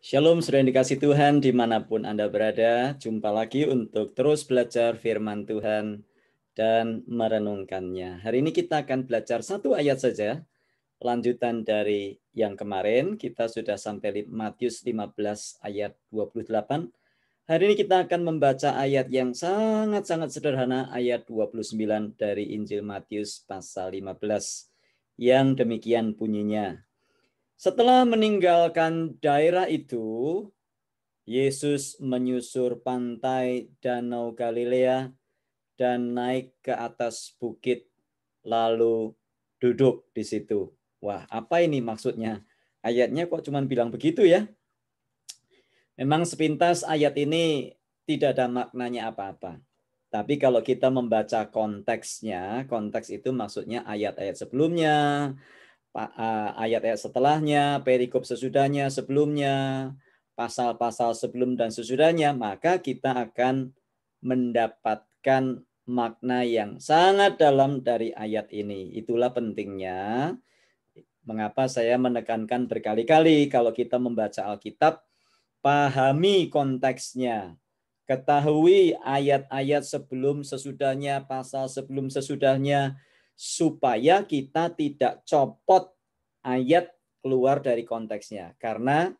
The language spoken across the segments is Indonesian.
Shalom, saudara yang dikasih Tuhan dimanapun Anda berada. Jumpa lagi untuk terus belajar firman Tuhan dan merenungkannya. Hari ini kita akan belajar satu ayat saja. Lanjutan dari yang kemarin, kita sudah sampai Matius 15 ayat 28. Hari ini kita akan membaca ayat yang sangat-sangat sederhana, ayat 29 dari Injil Matius pasal 15. Yang demikian bunyinya. Setelah meninggalkan daerah itu, Yesus menyusur pantai Danau Galilea dan naik ke atas bukit, lalu duduk di situ. Wah, apa ini maksudnya? Ayatnya kok cuma bilang begitu ya? Memang sepintas ayat ini tidak ada maknanya apa-apa. Tapi kalau kita membaca konteksnya, konteks itu maksudnya ayat-ayat sebelumnya, ayat-ayat setelahnya, perikop sesudahnya, sebelumnya, pasal-pasal sebelum dan sesudahnya, maka kita akan mendapatkan makna yang sangat dalam dari ayat ini. Itulah pentingnya mengapa saya menekankan berkali-kali kalau kita membaca Alkitab, pahami konteksnya. Ketahui ayat-ayat sebelum sesudahnya, pasal sebelum sesudahnya, supaya kita tidak copot ayat keluar dari konteksnya. Karena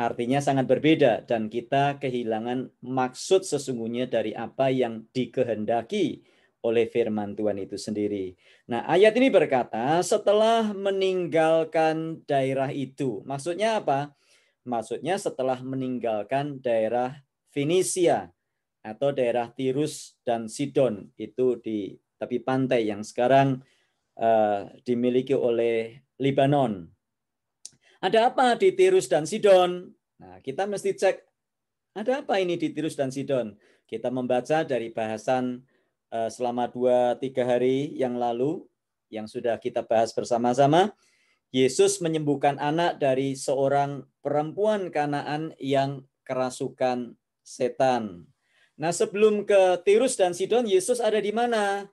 artinya sangat berbeda dan kita kehilangan maksud sesungguhnya dari apa yang dikehendaki oleh firman Tuhan itu sendiri. Nah, ayat ini berkata, setelah meninggalkan daerah itu. Maksudnya apa? Maksudnya setelah meninggalkan daerah Fenisia atau daerah Tirus dan Sidon, itu di tepi pantai yang sekarang dimiliki oleh Lebanon. Ada apa di Tirus dan Sidon? Nah, kita mesti cek ada apa ini di Tirus dan Sidon. Kita membaca dari bahasan selama 2-3 hari yang lalu yang sudah kita bahas bersama-sama. Yesus menyembuhkan anak dari seorang perempuan Kanaan yang kerasukan setan. Nah, sebelum ke Tirus dan Sidon, Yesus ada di mana?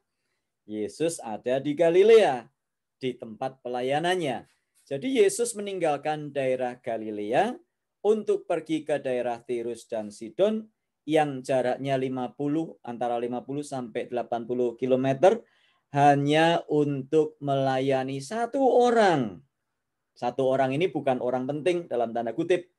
Yesus ada di Galilea, di tempat pelayanannya. Jadi Yesus meninggalkan daerah Galilea untuk pergi ke daerah Tirus dan Sidon yang jaraknya antara 50 sampai 80 km hanya untuk melayani satu orang. Satu orang ini bukan orang penting dalam tanda kutip,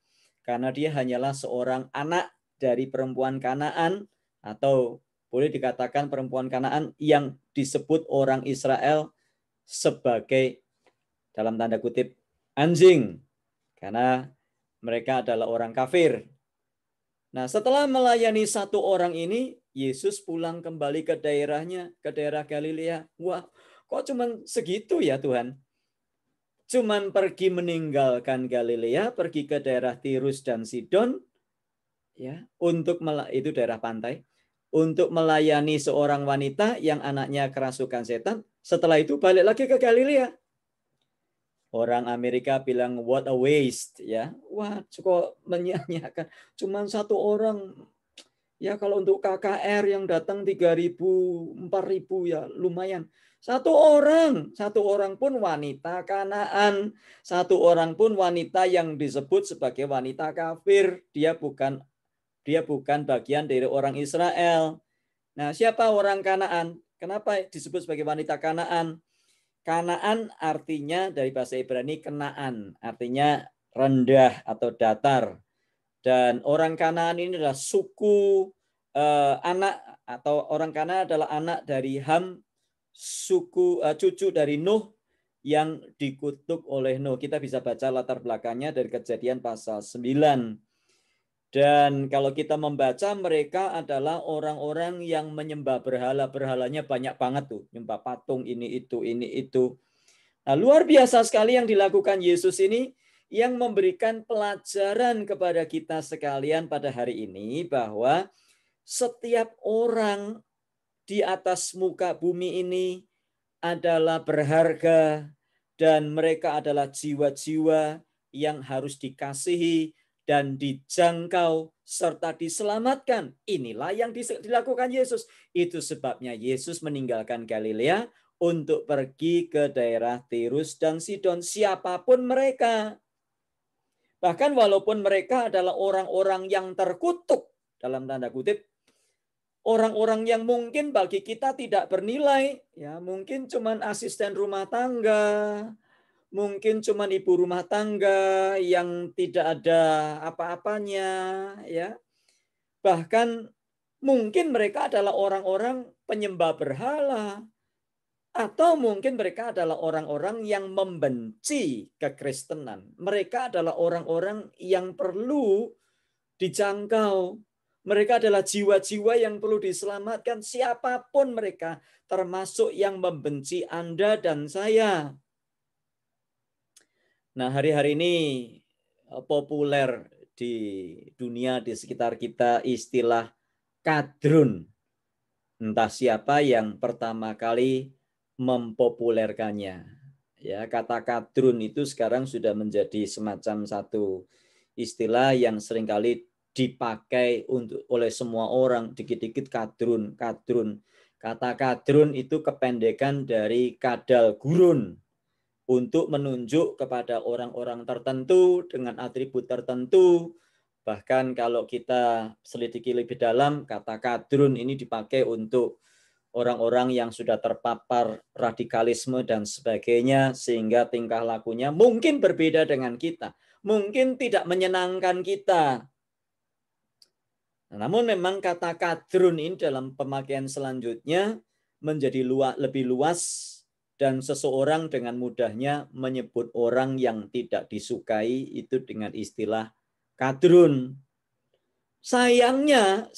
karena dia hanyalah seorang anak dari perempuan Kanaan, atau boleh dikatakan perempuan Kanaan yang disebut orang Israel sebagai dalam tanda kutip anjing, karena mereka adalah orang kafir. Nah, setelah melayani satu orang ini, Yesus pulang kembali ke daerahnya, ke daerah Galilea. Wah, kok cuman segitu ya Tuhan? Cuman pergi meninggalkan Galilea, pergi ke daerah Tirus dan Sidon, ya, itu daerah pantai, untuk melayani seorang wanita yang anaknya kerasukan setan. Setelah itu balik lagi ke Galilea. Orang Amerika bilang what a waste, ya. Wah, cukup menyia-nyiakan. Cuman satu orang. Ya kalau untuk KKR yang datang 3.000, 4.000 ya lumayan. Satu orang pun wanita Kanaan, satu orang pun wanita yang disebut sebagai wanita kafir. Dia bukan bagian dari orang Israel. Nah, siapa orang Kanaan? Kenapa disebut sebagai wanita Kanaan? Kanaan artinya dari bahasa Ibrani Kenaan, artinya rendah atau datar. Dan orang Kanaan ini adalah suku anak, atau orang Kanaan adalah anak dari Ham, cucu dari Nuh yang dikutuk oleh Nuh. Kita bisa baca latar belakangnya dari Kejadian pasal 9. Dan kalau kita membaca, mereka adalah orang-orang yang menyembah berhala. Berhalanya banyak banget tuh, nyembah patung ini itu, ini itu. Nah, luar biasa sekali yang dilakukan Yesus ini, yang memberikan pelajaran kepada kita sekalian pada hari ini bahwa setiap orang di atas muka bumi ini adalah berharga dan mereka adalah jiwa-jiwa yang harus dikasihi dan dijangkau serta diselamatkan. Inilah yang dilakukan Yesus. Itu sebabnya Yesus meninggalkan Galilea untuk pergi ke daerah Tirus dan Sidon, siapapun mereka. Bahkan walaupun mereka adalah orang-orang yang terkutuk, dalam tanda kutip, orang-orang yang mungkin bagi kita tidak bernilai, ya mungkin cuman asisten rumah tangga, mungkin cuman ibu rumah tangga yang tidak ada apa-apanya, ya. Bahkan mungkin mereka adalah orang-orang penyembah berhala, atau mungkin mereka adalah orang-orang yang membenci kekristenan. Mereka adalah orang-orang yang perlu dijangkau. Mereka adalah jiwa-jiwa yang perlu diselamatkan. Siapapun mereka, termasuk yang membenci Anda dan saya. Nah, hari-hari ini populer di dunia, di sekitar kita, istilah kadrun. Entah siapa yang pertama kali mempopulerkannya. Ya, kata kadrun itu sekarang sudah menjadi semacam satu istilah yang seringkali dipakai oleh semua orang. Dikit-dikit kadrun, kadrun. Kata kadrun itu kependekan dari kadal gurun, untuk menunjuk kepada orang-orang tertentu dengan atribut tertentu. Bahkan kalau kita selidiki lebih dalam, kata kadrun ini dipakai untuk orang-orang yang sudah terpapar radikalisme dan sebagainya, sehingga tingkah lakunya mungkin berbeda dengan kita, mungkin tidak menyenangkan kita. Namun memang kata kadrun ini dalam pemakaian selanjutnya menjadi lebih luas, dan seseorang dengan mudahnya menyebut orang yang tidak disukai itu dengan istilah kadrun. Sayangnya,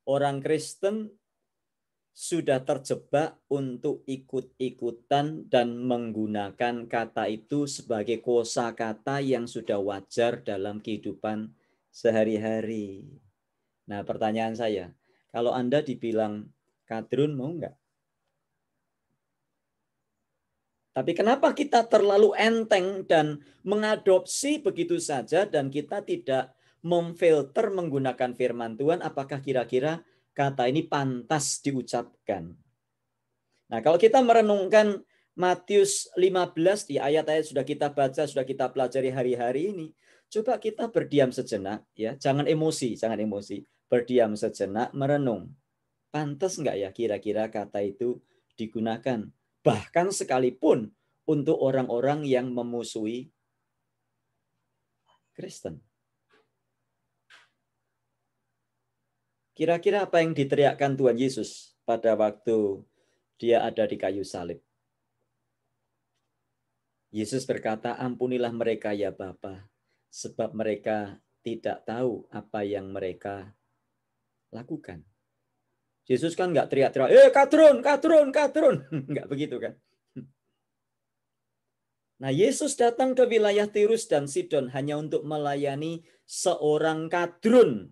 orang Kristen sudah terjebak untuk ikut-ikutan dan menggunakan kata itu sebagai kosakata yang sudah wajar dalam kehidupan sehari-hari. Nah, pertanyaan saya, kalau Anda dibilang kadrun, mau nggak? Tapi kenapa kita terlalu enteng dan mengadopsi begitu saja dan kita tidak memfilter menggunakan firman Tuhan, apakah kira-kira kata ini pantas diucapkan? Nah, kalau kita merenungkan Matius 15 di ayat-ayat sudah kita baca, sudah kita pelajari hari-hari ini, coba kita berdiam sejenak, ya, jangan emosi, berdiam sejenak, merenung. Pantas nggak ya kira-kira kata itu digunakan? Bahkan sekalipun untuk orang-orang yang memusuhi Kristen. Kira-kira apa yang diteriakkan Tuhan Yesus pada waktu dia ada di kayu salib? Yesus berkata, ampunilah mereka ya Bapa, sebab mereka tidak tahu apa yang mereka lakukan. Yesus kan nggak teriak-teriak, kadrun, kadrun, kadrun. Nggak begitu kan? Nah, Yesus datang ke wilayah Tirus dan Sidon hanya untuk melayani seorang kadrun.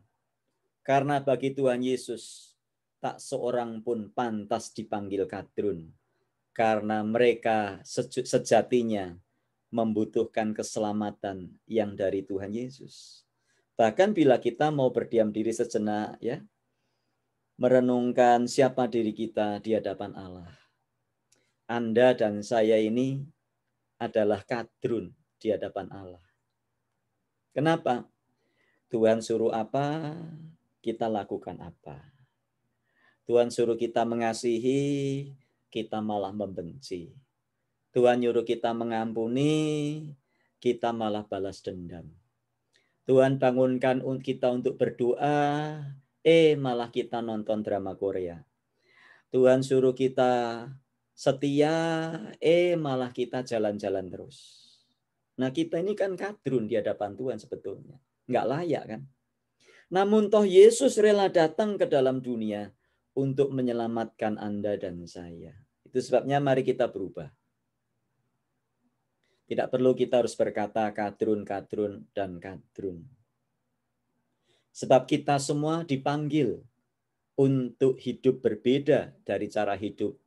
Karena bagi Tuhan Yesus, tak seorang pun pantas dipanggil kadrun. Karena mereka sejatinya membutuhkan keselamatan yang dari Tuhan Yesus. Bahkan bila kita mau berdiam diri sejenak, ya, merenungkan siapa diri kita di hadapan Allah. Anda dan saya ini adalah kadrun di hadapan Allah. Kenapa? Tuhan suruh apa, kita lakukan apa. Tuhan suruh kita mengasihi, kita malah membenci. Tuhan nyuruh kita mengampuni, kita malah balas dendam. Tuhan bangunkan kita untuk berdoa, malah kita nonton drama Korea. Tuhan suruh kita setia, malah kita jalan-jalan terus. Nah, kita ini kan kadrun di hadapan Tuhan sebetulnya. Nggak layak kan? Namun toh Yesus rela datang ke dalam dunia untuk menyelamatkan Anda dan saya. Itu sebabnya mari kita berubah. Tidak perlu kita harus berkata kadrun, kadrun, dan kadrun. Sebab kita semua dipanggil untuk hidup berbeda dari cara hidup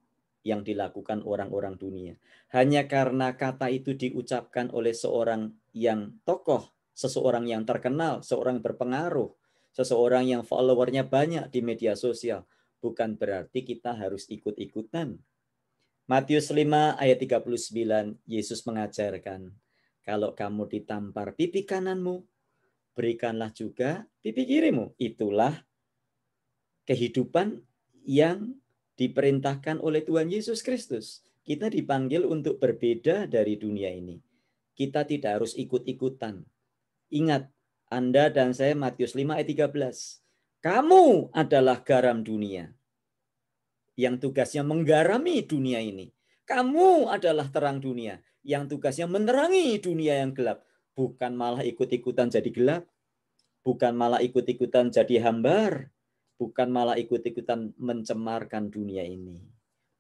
yang dilakukan orang-orang dunia. Hanya karena kata itu diucapkan oleh seorang yang tokoh, seseorang yang terkenal, seorang yang berpengaruh, seseorang yang followernya banyak di media sosial, bukan berarti kita harus ikut-ikutan. Matius 5 ayat 39, Yesus mengajarkan, Kalau kamu ditampar pipi kananmu, berikanlah juga pipi kirimu. Itulah kehidupan yang diperintahkan oleh Tuhan Yesus Kristus. Kita dipanggil untuk berbeda dari dunia ini. Kita tidak harus ikut-ikutan. Ingat, Anda dan saya Matius 5 ayat 13. Kamu adalah garam dunia yang tugasnya menggarami dunia ini. Kamu adalah terang dunia yang tugasnya menerangi dunia yang gelap. Bukan malah ikut-ikutan jadi gelap. Bukan malah ikut-ikutan jadi hambar. Bukan malah ikut-ikutan mencemarkan dunia ini.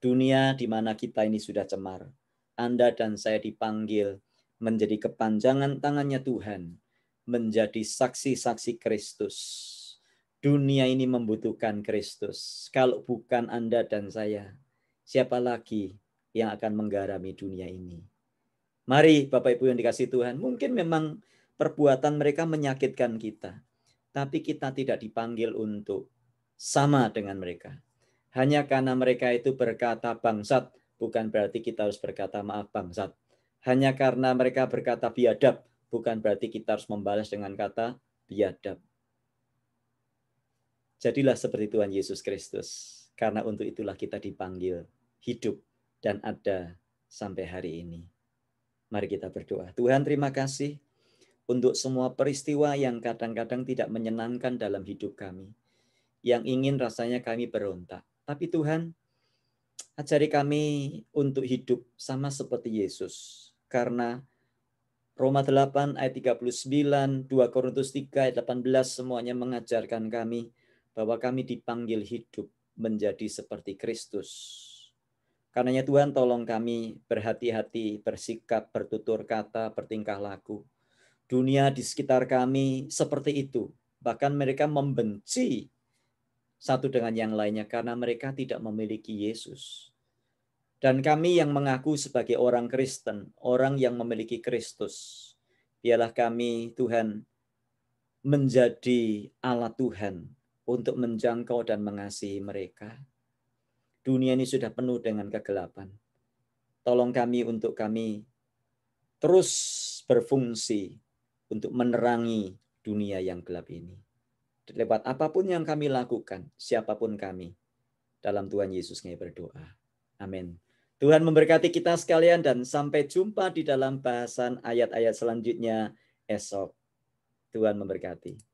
Dunia di mana kita ini sudah cemar. Anda dan saya dipanggil menjadi kepanjangan tangannya Tuhan. Menjadi saksi-saksi Kristus. Dunia ini membutuhkan Kristus. Kalau bukan Anda dan saya, siapa lagi yang akan menggarami dunia ini? Mari Bapak Ibu yang dikasihi Tuhan, mungkin memang perbuatan mereka menyakitkan kita. Tapi kita tidak dipanggil untuk sama dengan mereka. Hanya karena mereka itu berkata bangsat, bukan berarti kita harus berkata maaf bangsat. Hanya karena mereka berkata biadab, bukan berarti kita harus membalas dengan kata biadab. Jadilah seperti Tuhan Yesus Kristus. Karena untuk itulah kita dipanggil hidup dan ada sampai hari ini. Mari kita berdoa. Tuhan, terima kasih untuk semua peristiwa yang kadang-kadang tidak menyenangkan dalam hidup kami. Yang ingin rasanya kami berontak. Tapi Tuhan, ajari kami untuk hidup sama seperti Yesus. Karena Roma 8 ayat 39, 2 Korintus 3 ayat 18 semuanya mengajarkan kami bahwa kami dipanggil hidup menjadi seperti Kristus. Karenanya Tuhan, tolong kami berhati-hati, bersikap, bertutur kata, bertingkah laku. Dunia di sekitar kami seperti itu. Bahkan mereka membenci satu dengan yang lainnya karena mereka tidak memiliki Yesus. Dan kami yang mengaku sebagai orang Kristen, orang yang memiliki Kristus, biarlah kami, Tuhan, menjadi alat Tuhan untuk menjangkau dan mengasihi mereka. Dunia ini sudah penuh dengan kegelapan. Tolong kami untuk kami terus berfungsi untuk menerangi dunia yang gelap ini. Lewat apapun yang kami lakukan, siapapun kami, dalam Tuhan Yesus kami berdoa. Amin. Tuhan memberkati kita sekalian dan sampai jumpa di dalam bahasan ayat-ayat selanjutnya esok. Tuhan memberkati.